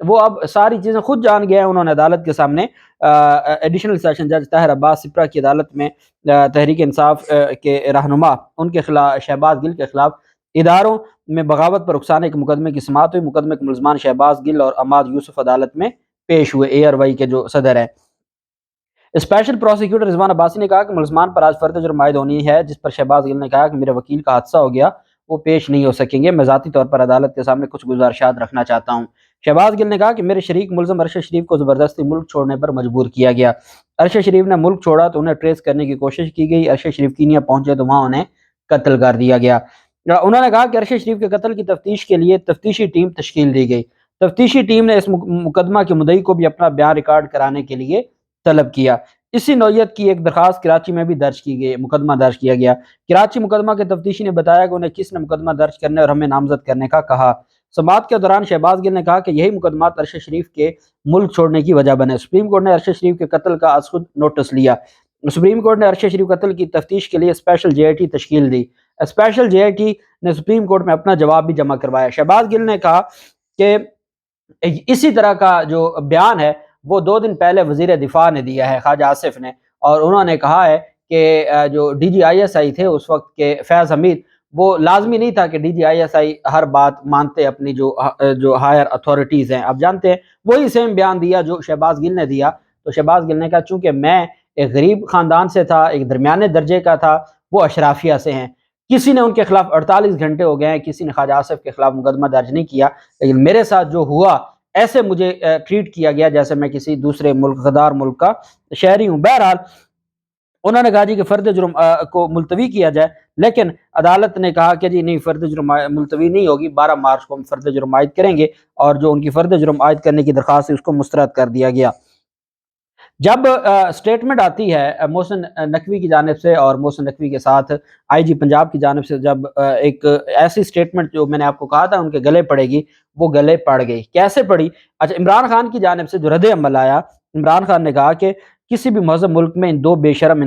وہ اب ساری چیزیں خود جان گئے ہیں. انہوں نے عدالت کے سامنے ایڈیشنل سیشن جج طاہر عباس سپرا کی عدالت میں تحریک انصاف کے رہنما ان کے خلاف شہباز گل کے خلاف اداروں میں بغاوت پر اکسانے کے مقدمے کی سماعت ہوئی. مقدمے کے ملزمان شہباز گل اور عماد یوسف عدالت میں پیش ہوئے. اے آر وائی کے جو صدر ہیں اسپیشل پروسیکیوٹر رضوان عباسی نے کہا کہ ملزمان پر آج فرد جرم عائد ہونی ہے، جس پر شہباز گل نے کہا کہ میرے وکیل کا حادثہ ہو گیا، وہ پیش نہیں ہو سکیں گے. میں ذاتی طور پر عدالت کے سامنے کچھ گزارشات رکھنا چاہتا ہوں. شہباز گل نے کہا کہ میرے شریک ملزم ارشد شریف کو زبردستی ملک چھوڑنے پر مجبور کیا گیا. ارشد شریف نے ملک چھوڑا تو انہیں ٹریس کرنے کی کوشش کی گئی. ارشد شریف کینیا پہنچے تو وہاں انہیں قتل کر دیا گیا. انہوں نے کہا کہ ارشد شریف کے قتل کی تفتیش کے لیے تفتیشی ٹیم تشکیل دی گئی. تفتیشی ٹیم نے اس مقدمہ کے مدعی کو بھی اپنا بیان ریکارڈ کرانے کے لیے طلب کیا. اسی نوعیت کی ایک درخواست کراچی میں بھی درج کی گئی، مقدمہ درج کیا گیا. کراچی مقدمہ کے تفتیشی نے بتایا کہ انہیں کس نے مقدمہ درج کرنے اور ہمیں نامزد کرنے کا کہا. سماعت کے دوران شہباز گل نے کہا کہ یہی مقدمات ارشد شریف کے ملک چھوڑنے کی وجہ بنے. سپریم کورٹ نے ارشد شریف کے قتل کا از خود نوٹس لیا. سپریم کورٹ نے ارشد شریف قتل کی تفتیش کے لیے اسپیشل جے آئی ٹی تشکیل دی. اسپیشل جے آئی ٹی نے سپریم کورٹ میں اپنا جواب بھی جمع کروایا. شہباز گل نے کہا کہ اسی طرح کا جو بیان ہے وہ 2 دن پہلے وزیر دفاع نے دیا ہے، خواجہ آصف نے، اور انہوں نے کہا ہے کہ جو D G I S I تھے اس وقت کے فیض حمید، وہ لازمی نہیں تھا کہ D G I S I ہر بات مانتے اپنی جو ہائر اتھارٹیز ہیں. آپ جانتے ہیں وہی سیم بیان دیا جو شہباز گل نے دیا. تو شہباز گل نے کہا چونکہ میں ایک غریب خاندان سے تھا، ایک درمیانے درجے کا تھا، وہ اشرافیہ سے ہیں، کسی نے ان کے خلاف 48 گھنٹے ہو گئے ہیں کسی نے خواجہ آصف کے خلاف مقدمہ درج نہیں کیا، لیکن میرے ساتھ جو ہوا ایسے مجھے ٹریٹ کیا گیا جیسے میں کسی دوسرے ملک غدار ملک کا شہری ہوں. بہرحال انہوں نے کہا جی کہ فرد جرم کو ملتوی کیا جائے، لیکن عدالت نے کہا کہ جی نہیں، فرد جرم ملتوی نہیں ہوگی، 12 مارچ کو ہم فرد جرم عائد کریں گے، اور جو ان کی فرد جرم عائد کرنے کی درخواست ہے اس کو مسترد کر دیا گیا. جب سٹیٹمنٹ آتی ہے محسن نقوی کی جانب سے اور محسن نقوی کے ساتھ آئی جی پنجاب کی جانب سے، جب ایک ایسی سٹیٹمنٹ جو میں نے آپ کو کہا تھا ان کے گلے پڑے گی، وہ گلے پڑ گئی. کیسے پڑی؟ اچھا، عمران خان کی جانب سے جو رد عمل آیا، عمران خان نے کہا کہ کسی بھی مہذب ملک میں ان 2 بے شرم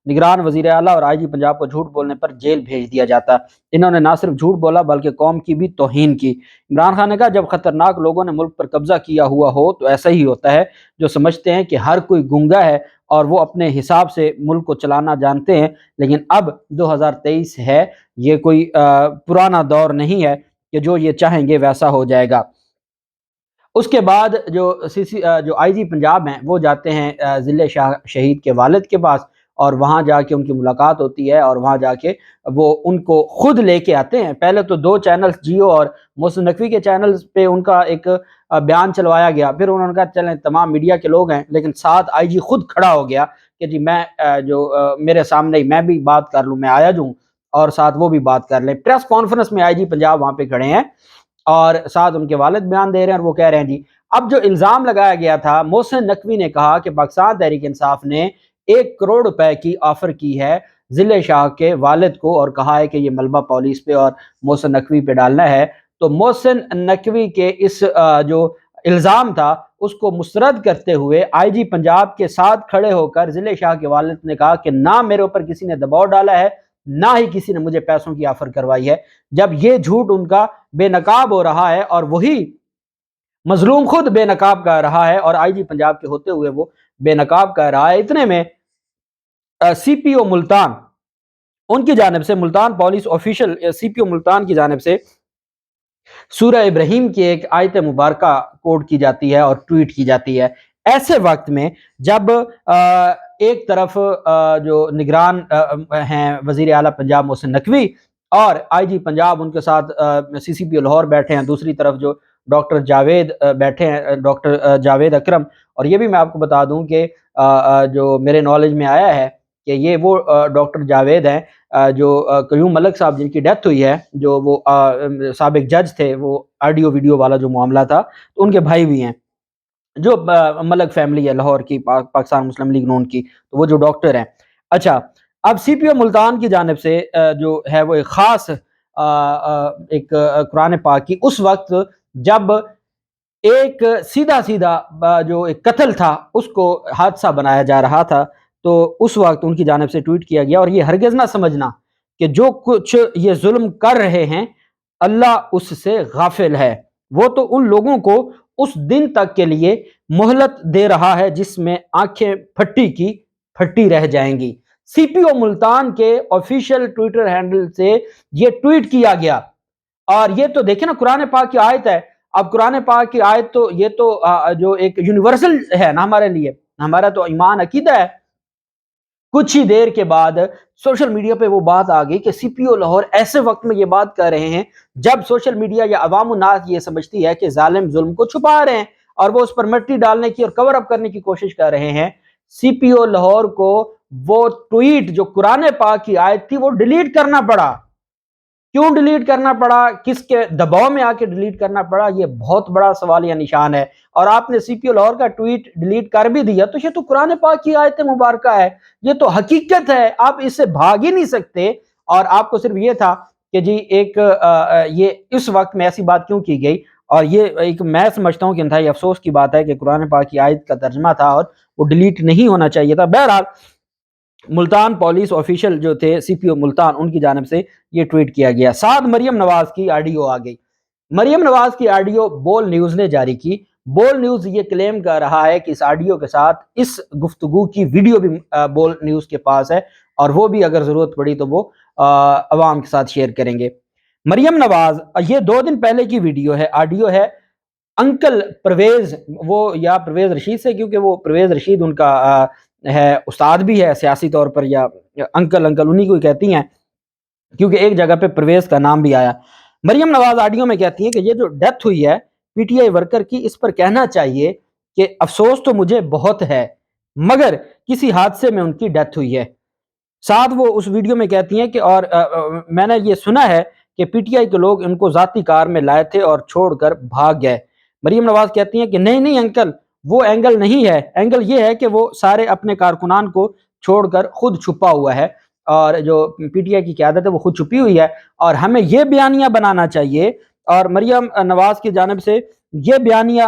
نگران وزیر اعلیٰ اور آئی جی پنجاب کو جھوٹ بولنے پر جیل بھیج دیا جاتا. انہوں نے نہ صرف جھوٹ بولا بلکہ قوم کی بھی توہین کی. عمران خان نے کہا جب خطرناک لوگوں نے ملک پر قبضہ کیا ہوا ہو تو ایسا ہی ہوتا ہے، جو سمجھتے ہیں کہ ہر کوئی گنگا ہے اور وہ اپنے حساب سے ملک کو چلانا جانتے ہیں. لیکن اب 2023 ہے، یہ کوئی پرانا دور نہیں ہے کہ جو یہ چاہیں گے ویسا ہو جائے گا. اس کے بعد جو آئی جی پنجاب ہیں وہ جاتے ہیں ضلع شہید کے والد کے پاس، اور وہاں جا کے ان کی ملاقات ہوتی ہے، اور وہاں جا کے وہ ان کو خود لے کے آتے ہیں. پہلے تو 2 چینلز جیو اور محسن نقوی کے چینلز پہ ان کا ایک بیان چلوایا گیا، پھر انہوں نے کہا چلیں تمام میڈیا کے لوگ ہیں، لیکن ساتھ آئی جی خود کھڑا ہو گیا کہ جی میں میرے سامنے میں بھی بات کر لوں، میں آیا جوں، اور ساتھ وہ بھی بات کر لیں. پریس کانفرنس میں آئی جی پنجاب وہاں پہ کھڑے ہیں اور ساتھ ان کے والد بیان دے رہے ہیں، اور وہ کہہ رہے ہیں جی اب جو الزام لگایا گیا تھا، محسن نقوی نے کہا کہ پاکستان تحریک انصاف نے 1 کروڑ روپے کی آفر کی ہے ضلع شاہ کے والد کو، اور کہا ہے کہ یہ ملبہ پولیس پہ اور محسن نقوی پہ ڈالنا ہے. تو محسن نقوی کے اس جو الزام تھا اس کو مسترد کرتے ہوئے آئی جی پنجاب کے ساتھ کھڑے ہو کر ضلع شاہ کے والد نے کہا کہ نہ میرے اوپر کسی نے دباؤ ڈالا ہے، نہ ہی کسی نے مجھے پیسوں کی آفر کروائی ہے. جب یہ جھوٹ ان کا بے نقاب ہو رہا ہے اور وہی مظلوم خود بے نقاب کہہ رہا ہے اور آئی جی پنجاب کے ہوتے ہوئے وہ بے نقاب کہہ رہا ہے، اتنے میں سی پی او ملتان ان کی جانب سے، ملتان پولیس آفیشل سی پی او ملتان کی جانب سے سورہ ابراہیم کی ایک آیت مبارکہ کوٹ کی جاتی ہے اور ٹویٹ کی جاتی ہے. ایسے وقت میں جب ایک طرف جو نگران ہیں وزیر اعلیٰ پنجاب محسن نقوی اور آئی جی پنجاب ان کے ساتھ سی سی پی او لاہور بیٹھے ہیں، دوسری طرف جو ڈاکٹر جاوید بیٹھے ہیں، ڈاکٹر جاوید اکرم. اور یہ بھی میں آپ کو بتا دوں کہ جو میرے نالج میں آیا ہے کہ یہ وہ ڈاکٹر جاوید ہیں جو قیوم ملک صاحب جن کی ڈیتھ ہوئی ہے، جو وہ سابق جج تھے، وہ آڈیو ویڈیو والا جو معاملہ تھا، تو ان کے بھائی بھی ہیں، جو ملک فیملی ہے لاہور کی، پاکستان مسلم لیگ نون کی، تو وہ جو ڈاکٹر ہیں. اچھا، اب سی پی او ملتان کی جانب سے جو ہے وہ ایک خاص ایک قرآن پاک کی، اس وقت جب ایک سیدھا جو ایک قتل تھا اس کو حادثہ بنایا جا رہا تھا، تو اس وقت ان کی جانب سے ٹویٹ کیا گیا، اور یہ ہرگز نہ سمجھنا کہ جو کچھ یہ ظلم کر رہے ہیں اللہ اس سے غافل ہے. وہ تو ان لوگوں کو اس دن تک کے لیے مہلت دے رہا ہے جس میں آنکھیں پھٹی کی پھٹی رہ جائیں گی۔ سی پی او ملتان کے آفیشیل ٹویٹر ہینڈل سے یہ ٹویٹ کیا گیا، اور یہ تو دیکھیں نا قرآن پاک کی آیت ہے۔ اب قرآن پاک کی آیت تو یہ تو جو ایک یونیورسل ہے نا ہمارے لیے، ہمارا تو ایمان عقیدہ ہے۔ کچھ ہی دیر کے بعد سوشل میڈیا پہ وہ بات آ گئی کہ سی پی او لاہور ایسے وقت میں یہ بات کر رہے ہیں جب سوشل میڈیا یا عوام الناس یہ سمجھتی ہے کہ ظالم ظلم کو چھپا رہے ہیں اور وہ اس پر مٹی ڈالنے کی اور کور اپ کرنے کی کوشش کر رہے ہیں۔ سی پی او لاہور کو وہ ٹویٹ جو قرآن پاک کی آیت تھی وہ ڈیلیٹ کرنا پڑا۔ کیوں ڈیلیٹ کرنا پڑا، کس کے دباؤ میں آ کے ڈیلیٹ کرنا پڑا، یہ بہت بڑا سوالیہ نشان ہے۔ اور آپ نے سی پی او لاہور کا ٹویٹ ڈیلیٹ کر بھی دیا تو یہ تو قرآن پاک کی آیت مبارکہ ہے، یہ تو حقیقت ہے، آپ اس سے بھاگ ہی نہیں سکتے۔ اور آپ کو صرف یہ تھا کہ جی ایک یہ اس وقت میں ایسی بات کیوں کی گئی، اور یہ ایک میں سمجھتا ہوں کہ انتہائی افسوس کی بات ہے کہ قرآن پاک کی آیت کا ترجمہ تھا اور وہ ڈیلیٹ نہیں ہونا چاہیے تھا۔ بہرحال ملتان پولیس آفیشل جو تھے سی پی او ملتان، ان کی جانب سے یہ ٹویٹ کیا گیا۔ ساتھ مریم نواز کی آڈیو آ گئی۔ مریم نواز کی آڈیو بول نیوز نے جاری کی۔ بول نیوز یہ کلیم کر رہا ہے کہ اس آڈیو کے ساتھ اس گفتگو کی ویڈیو بھی بول نیوز کے پاس ہے، اور وہ بھی اگر ضرورت پڑی تو وہ عوام کے ساتھ شیئر کریں گے۔ مریم نواز، یہ 2 دن پہلے کی ویڈیو ہے، آڈیو ہے انکل پرویز، وہ یا پرویز رشید سے، کیونکہ وہ پرویز رشید ان کا ہے، استاد بھی ہے سیاسی طور پر، یا انکل انہیں کو کہتی ہیں کیونکہ ایک جگہ پہ پرویز کا نام بھی آیا۔ مریم نواز آڈیو میں کہتی ہیں کہ یہ جو ڈیتھ ہوئی ہے پی ٹی آئی ورکر کی، اس پر کہنا چاہیے کہ افسوس تو مجھے بہت ہے، مگر کسی حادثے میں ان کی ڈیتھ ہوئی ہے۔ ساتھ وہ اس ویڈیو میں کہتی ہیں کہ اور میں نے یہ سنا ہے کہ پی ٹی آئی کے لوگ ان کو ذاتی کار میں لائے تھے اور چھوڑ کر بھاگ گئے۔ مریم نواز کہتی ہیں کہ نہیں انکل، وہ اینگل نہیں ہے، اینگل یہ ہے کہ وہ سارے اپنے کارکنان کو چھوڑ کر خود چھپا ہوا ہے، اور جو پی ٹی آئی کی قیادت ہے وہ خود چھپی ہوئی ہے، اور ہمیں یہ بیانیہ بنانا چاہیے۔ اور مریم نواز کی جانب سے یہ بیانیہ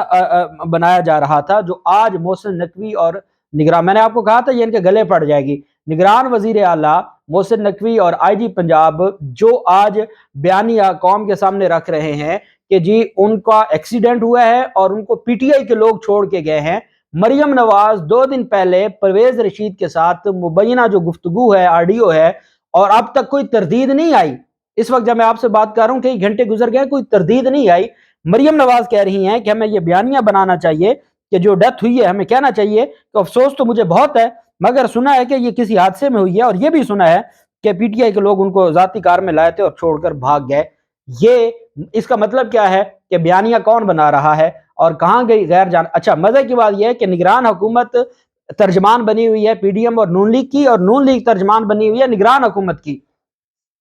بنایا جا رہا تھا جو آج محسن نقوی اور نگران، میں نے آپ کو کہا تھا یہ ان کے گلے پڑ جائے گی، نگران وزیر اعلیٰ محسن نقوی اور آئی جی پنجاب جو آج بیانیہ قوم کے سامنے رکھ رہے ہیں کہ جی ان کا ایکسیڈنٹ ہوا ہے اور ان کو پی ٹی آئی کے لوگ چھوڑ کے گئے ہیں۔ مریم نواز 2 دن پہلے پرویز رشید کے ساتھ مبینہ جو گفتگو ہے، آڈیو ہے، اور اب تک کوئی تردید نہیں آئی۔ اس وقت جب میں آپ سے بات کر رہا ہوں کئی گھنٹے گزر گئے، کوئی تردید نہیں آئی۔ مریم نواز کہہ رہی ہیں کہ ہمیں یہ بیانیہ بنانا چاہیے کہ جو ڈیتھ ہوئی ہے ہمیں کہنا چاہیے کہ افسوس تو مجھے بہت ہے، مگر سنا ہے کہ یہ کسی حادثے میں ہوئی ہے، اور یہ بھی سنا ہے کہ پی ٹی آئی کے لوگ ان کو ذاتی کار میں لائے تھے اور چھوڑ کر بھاگ گئے۔ یہ اس کا مطلب کیا ہے کہ بیانیہ کون بنا رہا ہے اور کہاں گئی غیر جان۔ اچھا، مزے کی بات یہ ہے کہ نگران حکومت ترجمان بنی ہوئی ہے پی ڈی ایم اور نون لیگ کی، اور نون لیگ ترجمان بنی ہوئی ہے نگران حکومت کی۔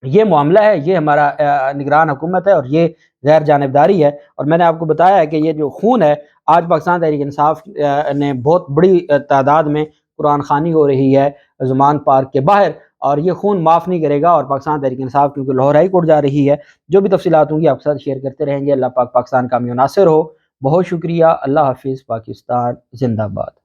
یہ معاملہ ہے، یہ ہمارا نگران حکومت ہے اور یہ غیر جانبداری ہے۔ اور میں نے آپ کو بتایا ہے کہ یہ جو خون ہے، آج پاکستان تحریک انصاف نے بہت بڑی تعداد میں قرآن خوانی ہو رہی ہے زمان پارک کے باہر، اور یہ خون معاف نہیں کرے گا، اور پاکستان تحریک انصاف کیونکہ لاہور ہائی کورٹ جا رہی ہے۔ جو بھی تفصیلات ہوں گی آپ کے ساتھ شیئر کرتے رہیں گے۔ اللہ پاک پاکستان کا حامی و ناصر ہو۔ بہت شکریہ، اللہ حافظ، پاکستان زندہ باد۔